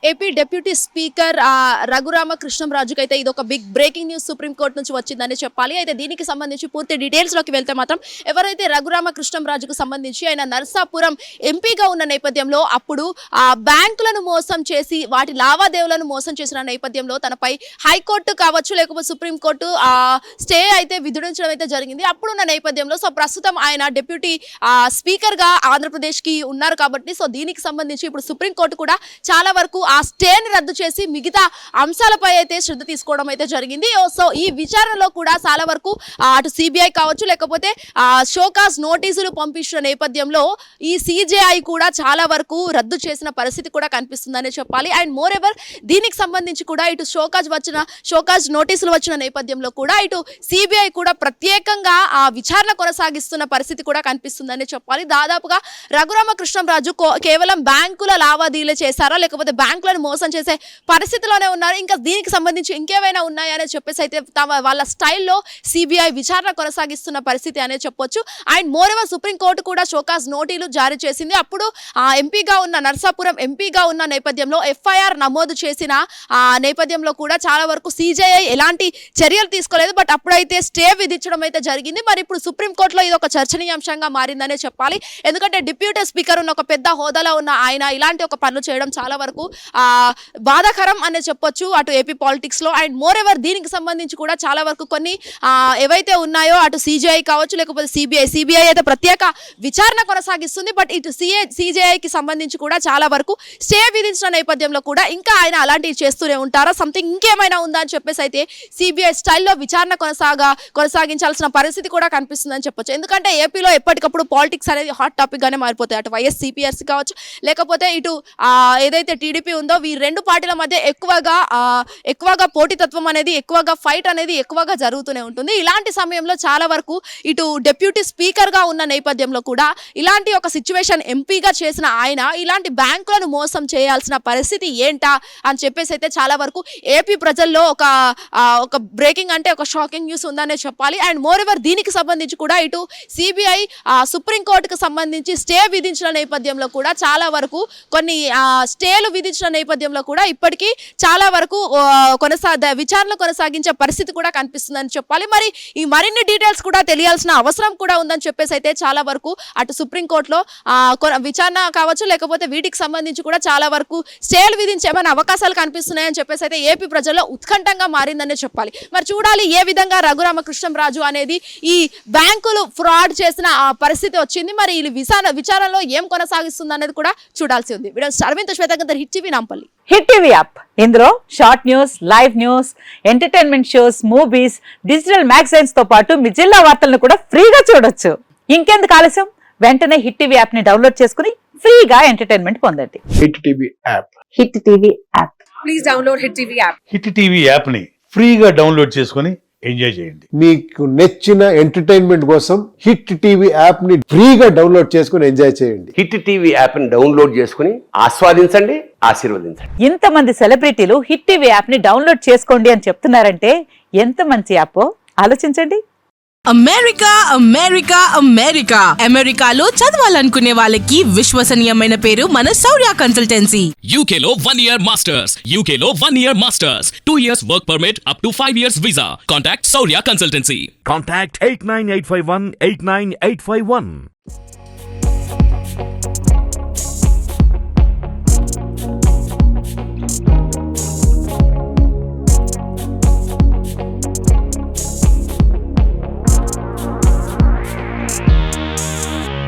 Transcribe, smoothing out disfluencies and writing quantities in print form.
AP deputy speaker Raghurama కృష్ణంరాజుకి అయితే ఇది ఒక బిగ్ బ్రేకింగ్ న్యూస్ సుప్రీంకోర్టు నుంచి వచ్చిందని చెప్పాలి. అయితే దీనికి సంబంధించి పూర్తి డీటెయిల్స్లోకి వెళ్తే మాత్రం ఎవరైతే రఘురామ కృష్ణంరాజుకు సంబంధించి ఆయన నర్సాపురం ఎంపీగా ఉన్న నేపథ్యంలో అప్పుడు బ్యాంకులను మోసం చేసి వాటి లావాదేవీలను మోసం చేసిన నేపథ్యంలో తనపై హైకోర్టు కావచ్చు లేకపోతే సుప్రీంకోర్టు స్టే అయితే విధించడం అయితే జరిగింది. అప్పుడున్న నేపథ్యంలో సో ప్రస్తుతం ఆయన డిప్యూటీ స్పీకర్గా ఆంధ్రప్రదేశ్కి ఉన్నారు కాబట్టి సో దీనికి సంబంధించి ఇప్పుడు సుప్రీంకోర్టు కూడా చాలా వరకు ఆ స్టేని రద్దు చేసి మిగతా అంశాలపై అయితే శ్రద్ధ తీసుకోవడం అయితే జరిగింది. సో ఈ విచారణలో కూడా చాలా వరకు అటు సిబిఐ కావచ్చు లేకపోతే షోకాజ్ నోటీసులు పంపించిన నేపథ్యంలో ఈ సిజేఐ కూడా చాలా వరకు రద్దు చేసిన పరిస్థితి కూడా కనిపిస్తుందని చెప్పాలి. అండ్ మోర్ ఎవర్ దీనికి సంబంధించి కూడా ఇటు షోకాజ్ నోటీసులు వచ్చిన నేపథ్యంలో కూడా ఇటు సిబిఐ కూడా ప్రత్యేకంగా ఆ విచారణ కొనసాగిస్తున్న పరిస్థితి కూడా కనిపిస్తుందని చెప్పాలి. దాదాపుగా రఘురామ కృష్ణంరాజు కేవలం బ్యాంకుల లావాదేవీలు చేశారా లేకపోతే బ్యాంకులను మోసం చేసే పరిస్థితిలోనే ఉన్నారు, ఇంకా దీనికి సంబంధించి ఇంకేమైనా ఉన్నాయని చెప్పేసి అయితే వాళ్ళ స్టైల్లో సిబిఐ విచారణ కొనసాగిస్తున్న పరిస్థితి అనే చెప్పొచ్చు. అండ్ మోర్ ఎవర్ సుప్రీంకోర్టు కూడా షోకాజ్ నోటీసులు జారీ చేసింది. అప్పుడు ఎంపీగా ఉన్న నర్సాపురం ఎంపీగా ఉన్న నేపథ్యంలో ఎఫ్ఐఆర్ నమోదు చేసిన నేపథ్యంలో కూడా చాలా వరకు సిజేఐ ఎలాంటి చర్యలు తీసుకోలేదు. బట్ అప్పుడైతే స్టే విధించడం అయితే జరిగింది. మరి ఇప్పుడు సుప్రీంకోర్టులో ఇది ఒక చర్చనీయాంశంగా మారిందనే చెప్పాలి. ఎందుకంటే డిప్యూటీ స్పీకర్ ఉన్న ఒక పెద్ద హోదాలో ఉన్న ఆయన ఇలాంటి ఒక పనులు చేయడం చాలా వరకు బాధాకరం అనే చెప్పొచ్చు అటు ఏపీ పాలిటిక్స్ లో. అండ్ మోర్ ఎవర్ దీనికి సంబంధించి కూడా చాలా వరకు కొన్ని ఏవైతే ఉన్నాయో అటు సిజేఐ కావచ్చు లేకపోతే సిబిఐ అయితే ప్రత్యేక విచారణ కొనసాగిస్తుంది. బట్ ఇటు సిజేఐకి సంబంధించి కూడా చాలా వరకు స్టే విధించిన నేపథ్యంలో కూడా ఇంకా ఆయన అలాంటివి చేస్తూనే ఉంటారా, సంథింగ్ ఇంకేమైనా ఉందా అని చెప్పేసి అయితే సిబిఐ స్టైల్లో విచారణ కొనసాగించాల్సిన పరిస్థితి కూడా కనిపిస్తుందని చెప్పొచ్చు. ఎందుకంటే ఏపీలో ఎప్పటికప్పుడు పాలిటిక్స్ అనేది హాట్ టాపిక్ గానే మారిపోతాయి. అటు వైఎస్సీపీఆర్సీ కావచ్చు లేకపోతే ఇటు ఏదైతే టీడీపీ ఉందో ఈ రెండు పార్టీల మధ్య ఎక్కువగా పోటీతత్వం అనేది ఎక్కువగా ఫైట్ అనేది ఎక్కువగా జరుగుతూనే ఉంటుంది. ఇలాంటి సమయంలో చాలా వరకు ఇటు డిప్యూటీ స్పీకర్గా ఉన్న నేపథ్యంలో కూడా ఇలాంటి ఒక సిచ్యువేషన్ ఎంపీగా చేసిన ఆయన ఇలాంటి బ్యాంకులను మోసం చేయాల్సిన పరిస్థితి ఏంటా అని చెప్పేసి అయితే చాలా వరకు ఏపీ ప్రజల్లో ఒక బ్రేకింగ్ అంటే ఒక షాకింగ్ న్యూస్ ఉందనే చెప్పాలి. అండ్ మోర్ ఎవర్ దీనికి సంబంధించి కూడా ఇటు సిబిఐ సుప్రీంకోర్టుకు సంబంధించి స్టే విధించిన నేపథ్యంలో కూడా చాలా వరకు కొన్ని స్టేలు విధించిన నేపథ్యంలో కూడా ఇప్పటికీ చాలా వరకు విచారణ కొనసాగించే పరిస్థితి కూడా కనిపిస్తుందని చెప్పాలి. మరి ఈ మరిన్ని డీటెయిల్స్ కూడా తెలియాల్సిన అవసరం కూడా ఉందని చెప్పేసి అయితే చాలా వరకు అటు సుప్రీంకోర్టులో విచారణ కావచ్చు లేకపోతే వీటికి సంబంధించి కూడా చాలా వరకు స్టేలు విధించేమైనా అవకాశాలు కనిపిస్తున్నాయని చెప్పేసి అయితే ఏపీ ప్రజల్లో ఉత్కంఠంగా మారిందనే చెప్పాలి. మరి చూడాలి ఏ విధంగా రఘురామ కృష్ణంరాజు అనేది ఈ బ్యాంకులు ఫ్రాడ్ చేసిన పరిస్థితి వచ్చింది. మరి ఈ విచారణలో ఏం కొనసాగిస్తుంది అనేది కూడా చూడాల్సి ఉంది. Arvind Shwetagandhar, hit TV, Nampally. Hit TV app ఇందులో short news, live news, entertainment shows, movies, digital magazines తో పాటు మీ జిల్లా వార్తలను కూడా ఫ్రీగా చూడొచ్చు. ఇంకెందుకు ఆలస్యం, వెంటనే హిట్ టీవీ యాప్ ని డౌన్లోడ్ చేసుకుని ఫ్రీగా ఎంటర్టైన్మెంట్ పొందండి. Hit TV app. Hit TV app. Please download hit TV app. Hit TV app ని ఫ్రీగా డౌన్లోడ్ చేసుకుని ఎంజాయ్ చేయండి. మీకు నచ్చిన ఎంటర్టైన్మెంట్ కోసం హిట్ టీవీ యాప్ ని ఫ్రీగా డౌన్లోడ్ చేసుకుని ఎంజాయ్ చేయండి. హిట్ టీవీ యాప్ ని డౌన్లోడ్ చేసుకుని ఆస్వాదించండి, ఆశీర్వదించండి. ఇంతమంది సెలబ్రిటీలు హిట్ టీవీ యాప్ ని డౌన్లోడ్ చేసుకోండి అని చెప్తున్నారంటే ఎంత మంచి యాప్ ఆలోచించండి. అమెరికాలో చదవాలనుకునే వాళ్ళకి విశ్వసనీయమైన పేరు మన శౌర్య కన్సల్టెన్సీ. UK లో 1 year masters, 2 years work permit up to 5 years visa. Contact Saurya Consultancy. Contact 89851 89851.